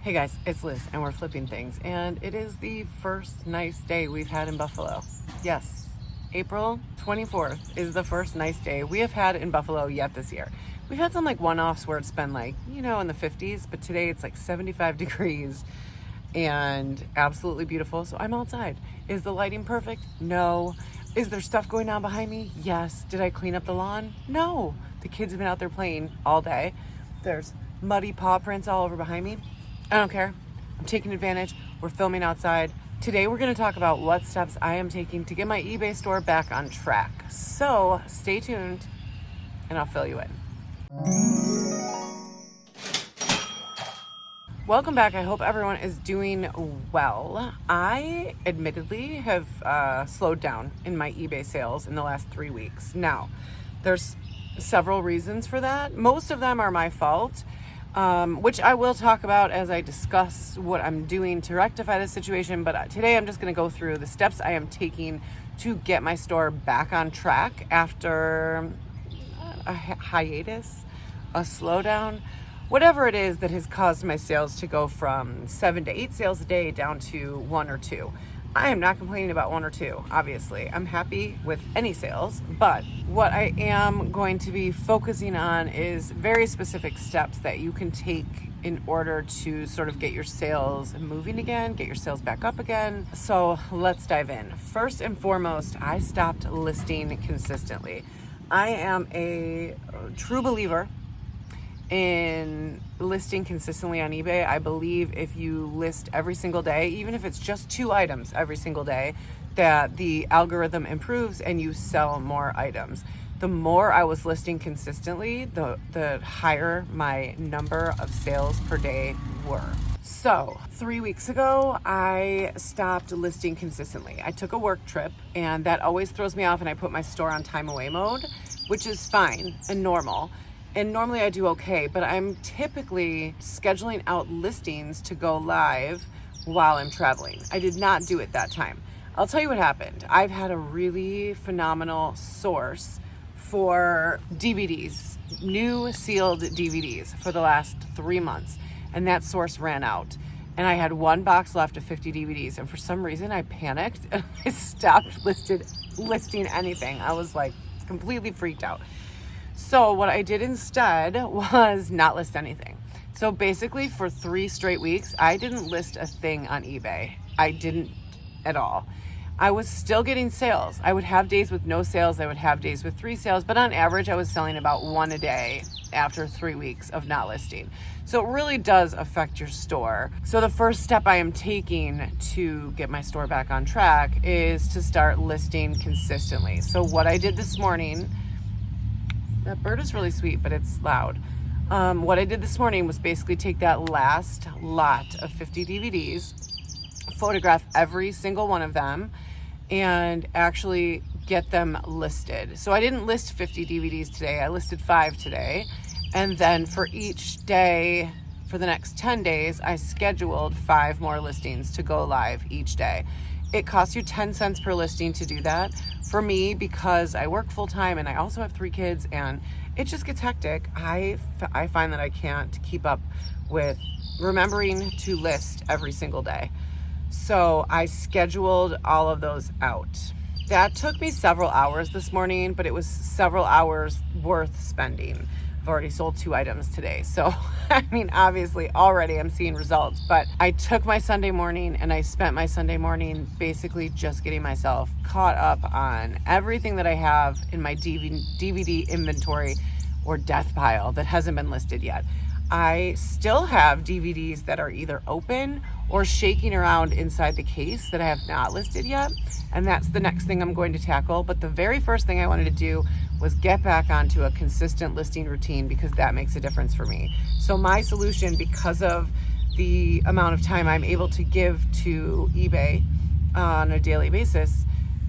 Hey guys, it's Liz and we're flipping things, and it is the first nice day we've had in Buffalo. Yes, April 24th is the first nice day we have had in Buffalo yet this year. We've had some like one-offs where it's been like, in the 50s, but today it's like 75 degrees and absolutely beautiful. So I'm outside. Is the lighting perfect? No. Is there stuff going on behind me? Yes. Did I clean up the lawn? No. The kids have been out there playing all day. There's muddy paw prints all over behind me. I don't care. I'm taking advantage. We're filming outside. Today we're going to talk about what steps I am taking to get my eBay store back on track. So stay tuned and I'll fill you in. Welcome back. I hope everyone is doing well. I admittedly have slowed down in my eBay sales in the last 3 weeks. Now, there's several reasons for that. Most of them are my fault. Which I will talk about as I discuss what I'm doing to rectify the situation. But today I'm just going to go through the steps I am taking to get my store back on track after a hiatus, a slowdown, whatever it is that has caused my sales to go from 7 to 8 sales a day down to 1 or 2. I am not complaining about 1 or 2, obviously. I'm happy with any sales, but what I am going to be focusing on is very specific steps that you can take in order to sort of get your sales moving again, get your sales back up again. So let's dive in. First and foremost, I stopped listing consistently. I am a true believer in listing consistently on eBay. I believe if you list every single day, even if it's just 2 items every single day, that the algorithm improves and you sell more items. The more I was listing consistently, the higher my number of sales per day were. So 3 weeks ago, I stopped listing consistently. I took a work trip, and that always throws me off, and I put my store on time away mode, which is fine and normal. And normally I do okay, but I'm typically scheduling out listings to go live while I'm traveling. I did not do it that time. I'll tell you what happened. I've had a really phenomenal source for DVDs, new sealed DVDs for the last 3 months. And that source ran out. And I had 1 box left of 50 DVDs. And for some reason I panicked and I stopped listing anything. I was like completely freaked out. So what I did instead was not list anything. So basically for 3 straight weeks, I didn't list a thing on eBay. I didn't at all. I was still getting sales. I would have days with no sales. I would have days with 3 sales, but on average, I was selling about 1 a day after 3 weeks of not listing. So it really does affect your store. So the first step I am taking to get my store back on track is to start listing consistently. So what I did this morning, that bird is really sweet, but it's loud. What I did this morning was basically take that last lot of 50 DVDs, photograph every single one of them, and actually get them listed. So I didn't list 50 DVDs today. I listed 5 today. And then for each day, for the next 10 days, I scheduled 5 more listings to go live each day. It costs you 10 cents per listing to do that. For me, because I work full time and I also have 3 kids and it just gets hectic, I find that I can't keep up with remembering to list every single day. So I scheduled all of those out. That took me several hours this morning, but it was several hours worth spending. I've already sold 2 items today. So, obviously already I'm seeing results, but I took my Sunday morning and I spent my Sunday morning basically just getting myself caught up on everything that I have in my DVD inventory or death pile that hasn't been listed yet. I still have DVDs that are either open or shaking around inside the case that I have not listed yet. And that's the next thing I'm going to tackle. But the very first thing I wanted to do was get back onto a consistent listing routine, because that makes a difference for me. So my solution, because of the amount of time I'm able to give to eBay on a daily basis,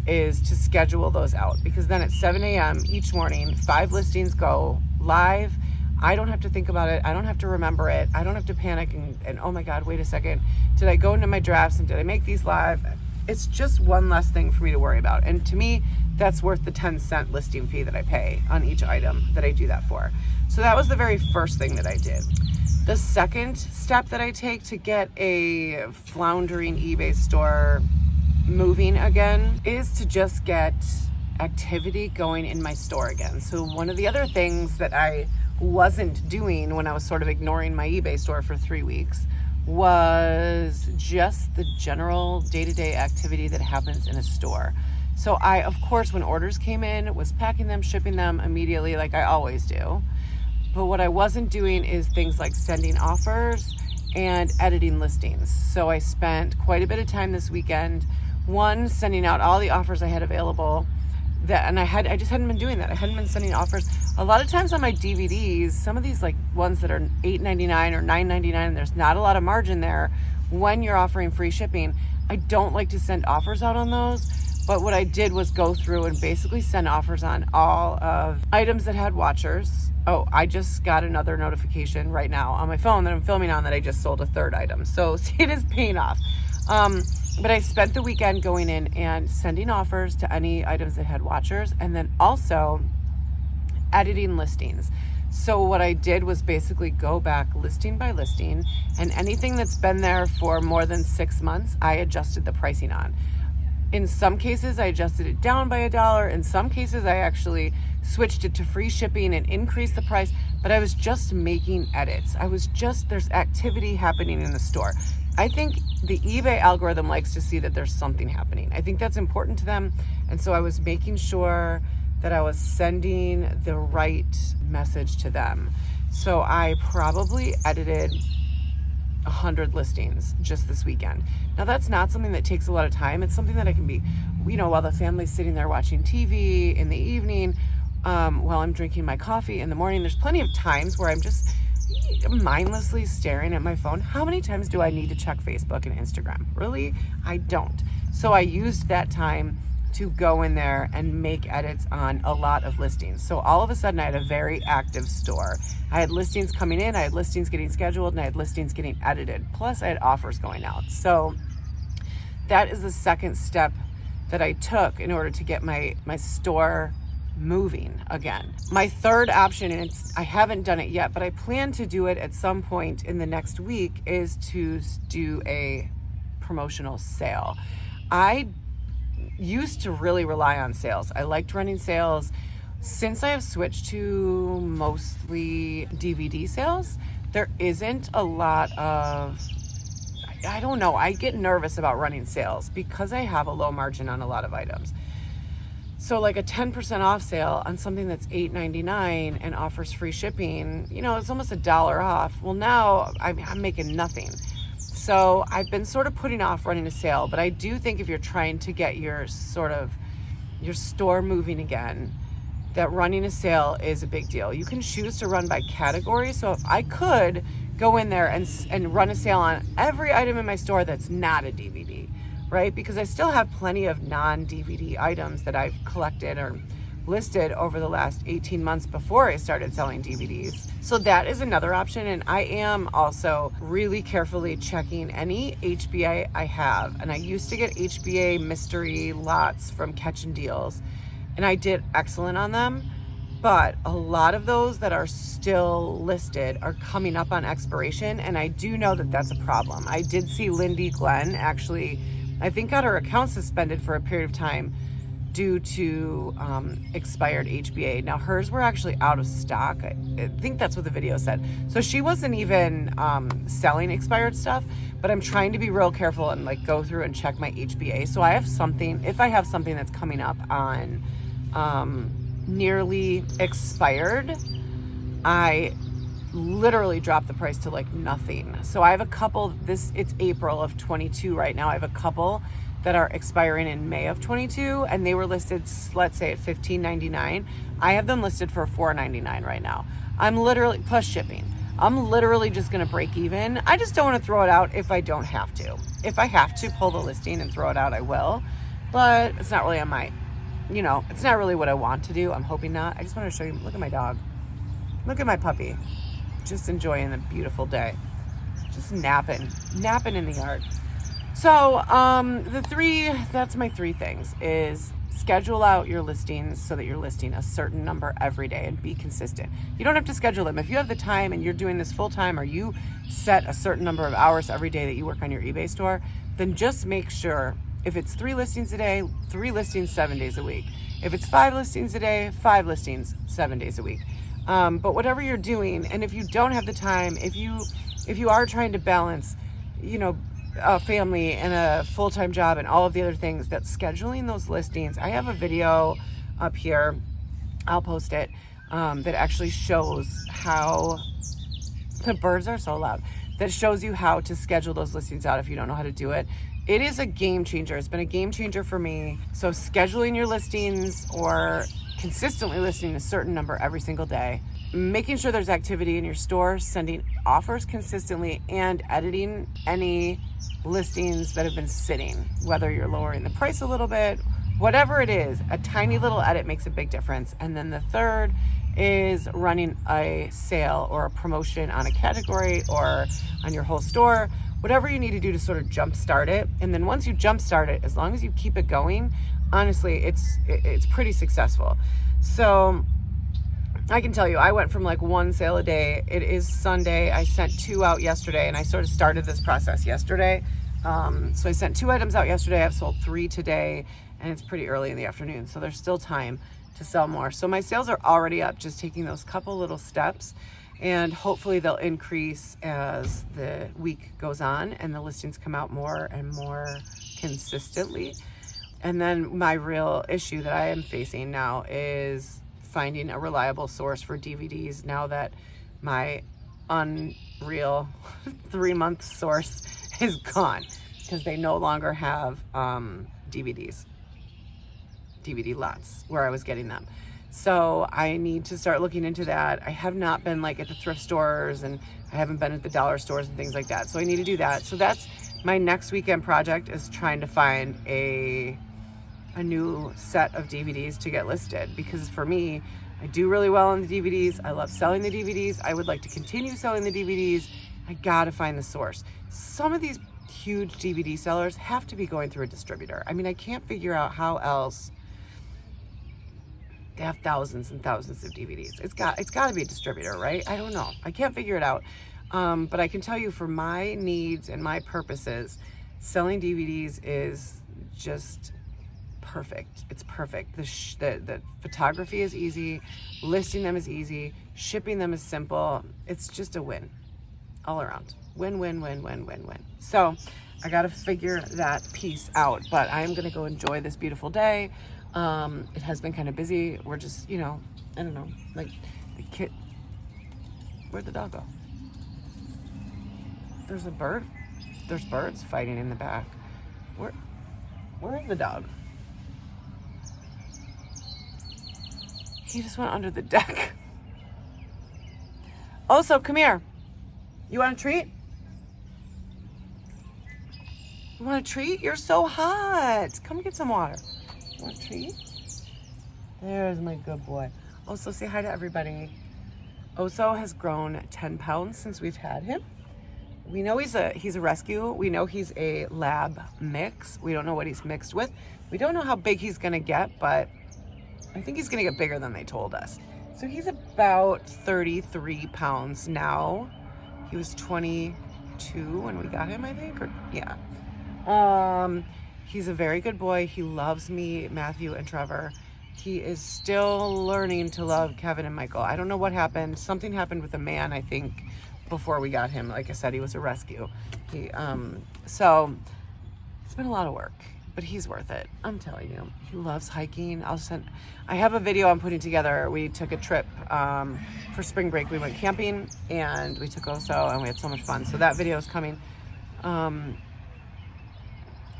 is to schedule those out, because then at 7 a.m. each morning, 5 listings go live. I don't have to think about it. I don't have to remember it. I don't have to panic and oh my God, wait a second. Did I go into my drafts and did I make these live? It's just one less thing for me to worry about. And to me, that's worth the 10-cent listing fee that I pay on each item that I do that for. So that was the very first thing that I did. The second step that I take to get a floundering eBay store moving again is to just get activity going in my store again. So one of the other things that I wasn't doing when I was sort of ignoring my eBay store for 3 weeks was just the general day-to-day activity that happens in a store. So I, of course, when orders came in, was packing them, shipping them immediately like I always do. But what I wasn't doing is things like sending offers and editing listings. So I spent quite a bit of time this weekend, one, sending out all the offers I had available. I just hadn't been doing that. I hadn't been sending offers. A lot of times on my DVDs, some of these like ones that are $8.99 or $9.99, and there's not a lot of margin there when you're offering free shipping. I don't like to send offers out on those. But what I did was go through and basically send offers on all of items that had watchers. Oh, I just got another notification right now on my phone that I'm filming on that I just sold a third item. So it is paying off. But I spent the weekend going in and sending offers to any items that had watchers, and then also editing listings. So what I did was basically go back listing by listing, and anything that's been there for more than 6 months, I adjusted the pricing on. In some cases, I adjusted it down by $1. In some cases, I actually switched it to free shipping and increased the price, but I was just making edits. There's activity happening in the store. I think the eBay algorithm likes to see that there's something happening. I think that's important to them. And so I was making sure that I was sending the right message to them. So I probably edited 100 listings just this weekend. Now that's not something that takes a lot of time. It's something that I can be, while the family's sitting there watching TV in the evening, while I'm drinking my coffee in the morning. There's plenty of times where I'm just mindlessly staring at my phone. How many times do I need to check Facebook and Instagram? Really? I don't. So I used that time to go in there and make edits on a lot of listings. So all of a sudden I had a very active store. I had listings coming in, I had listings getting scheduled, and I had listings getting edited. Plus I had offers going out. So that is the second step that I took in order to get my store moving again. My third option, and I haven't done it yet, but I plan to do it at some point in the next week, is to do a promotional sale. I used to really rely on sales. I liked running sales. Since I have switched to mostly DVD sales, there isn't a lot of, I don't know, I get nervous about running sales because I have a low margin on a lot of items. So like a 10% off sale on something that's $8.99 and offers free shipping, it's almost $1 off. Well, now I'm making nothing. So I've been sort of putting off running a sale, but I do think if you're trying to get your store moving again, that running a sale is a big deal. You can choose to run by category. So if I could go in there and run a sale on every item in my store that's not a DVD, right? Because I still have plenty of non-DVD items that I've collected or listed over the last 18 months before I started selling DVDs. So that is another option. And I am also really carefully checking any HBA I have. And I used to get HBA mystery lots from Catch and Deals, and I did excellent on them. But a lot of those that are still listed are coming up on expiration, and I do know that that's a problem. I did see Lindy Glenn actually, I think, got her account suspended for a period of time due to expired HBA. Now hers were actually out of stock. I think that's what the video said. So she wasn't even selling expired stuff, but I'm trying to be real careful and go through and check my HBA. So I have something, if I have something that's coming up on nearly expired, I literally dropped the price to nothing. So I have a couple, it's April of 22 right now. I have a couple that are expiring in May of 22, and they were listed, let's say, at $15.99. I have them listed for $4.99 right now. I'm literally, plus shipping, I'm literally just gonna break even. I just don't wanna throw it out if I don't have to. If I have to pull the listing and throw it out, I will, but it's not really on my, it's not really what I want to do. I'm hoping not. I just wanna show you, look at my dog. Look at my puppy, just enjoying the beautiful day. Just napping in the yard. So that's my three things, is schedule out your listings so that you're listing a certain number every day and be consistent. You don't have to schedule them. If you have the time and you're doing this full time, or you set a certain number of hours every day that you work on your eBay store, then just make sure if it's 3 listings a day, 3 listings 7 days a week. If it's 5 listings a day, 5 listings 7 days a week. But whatever you're doing, and if you don't have the time, if you are trying to balance, a family and a full-time job and all of the other things, that scheduling those listings, I have a video up here, I'll post it, that actually shows how, the birds are so loud, that shows you how to schedule those listings out if you don't know how to do it. It is a game changer. It's been a game changer for me. So scheduling your listings, or consistently listing a certain number every single day, making sure there's activity in your store, sending offers consistently, and editing any listings that have been sitting, whether you're lowering the price a little bit, whatever it is, a tiny little edit makes a big difference. And then the third is running a sale or a promotion on a category or on your whole store, whatever you need to do to sort of jumpstart it. And then once you jumpstart it, as long as you keep it going, honestly, it's pretty successful. So I can tell you, I went from like 1 sale a day. It is Sunday. I sent 2 out yesterday, and I sort of started this process yesterday. So I sent 2 items out yesterday. I've sold 3 today, and it's pretty early in the afternoon, so there's still time to sell more. So my sales are already up, just taking those couple little steps, and hopefully they'll increase as the week goes on and the listings come out more and more consistently. And then my real issue that I am facing now is finding a reliable source for DVDs, now that my unreal 3-month source is gone, because they no longer have DVD lots where I was getting them. So I need to start looking into that. I have not been like at the thrift stores, and I haven't been at the dollar stores and things like that. So I need to do that. So that's my next weekend project, is trying to find a new set of DVDs to get listed, because for me, I do really well on the DVDs. I love selling the DVDs. I would like to continue selling the DVDs. I gotta find the source. Some of these huge DVD sellers have to be going through a distributor. I mean, I can't figure out how else they have thousands and thousands of DVDs. It's got to be a distributor, right? I don't know. I can't figure it out. But I can tell you, for my needs and my purposes, selling DVDs is just perfect. It's perfect. The photography is easy, listing them is easy, shipping them is simple. It's just a win all around. Win, win, win, win, win, win. So I got to figure that piece out, but I am going to go enjoy this beautiful day. It has been kind of busy. We're just, I don't know, like the kid. Where'd the dog go? There's a bird. There's birds fighting in the back. Where is the dog? He just went under the deck. Oh, so come here. You want a treat? You want a treat? You're so hot. Come get some water. You want a treat? There's my good boy. Oso, say hi to everybody. Oso has grown 10 pounds since we've had him. We know he's a rescue. We know he's a lab mix. We don't know what he's mixed with. We don't know how big he's gonna get, but I think he's gonna get bigger than they told us. So he's about 33 pounds now. He was 22 when we got him, I think, or yeah. He's a very good boy. He loves me, Matthew, and Trevor. He is still learning to love Kevin and Michael. I don't know what happened. Something happened with a man, I think, before we got him. Like I said, he was a rescue. So it's been a lot of work, but he's worth it. I'm telling you, he loves hiking. I have a video I'm putting together. We took a trip for spring break. We went camping and we took Oso and we had so much fun. So that video is coming.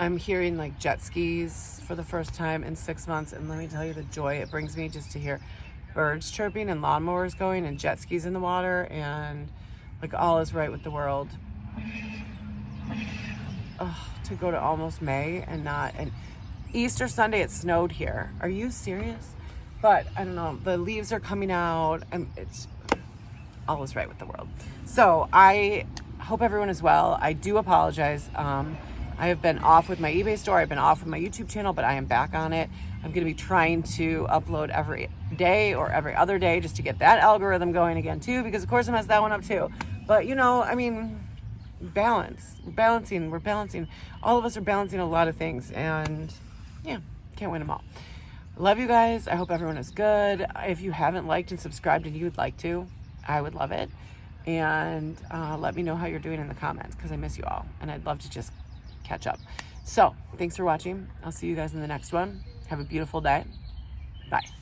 I'm hearing like jet skis for the first time in 6 months, and let me tell you the joy it brings me just to hear birds chirping and lawnmowers going and jet skis in the water, and like all is right with the world. To go to almost May and Easter Sunday it snowed here. Are you serious? But I don't know, the leaves are coming out and it's all is right with the world. So I hope everyone is well. I do apologize. I have been off with my eBay store. I've been off with my YouTube channel, but I am back on it. I'm going to be trying to upload every day or every other day just to get that algorithm going again too, because of course I messed that one up too. But you know, I mean, balance. We're balancing. All of us are balancing a lot of things, and yeah, can't win them all. Love you guys. I hope everyone is good. If you haven't liked and subscribed and you would like to, I would love it. And let me know how you're doing in the comments, because I miss you all and I'd love to just catch up. So thanks for watching. I'll see you guys in the next one. Have a beautiful day. Bye.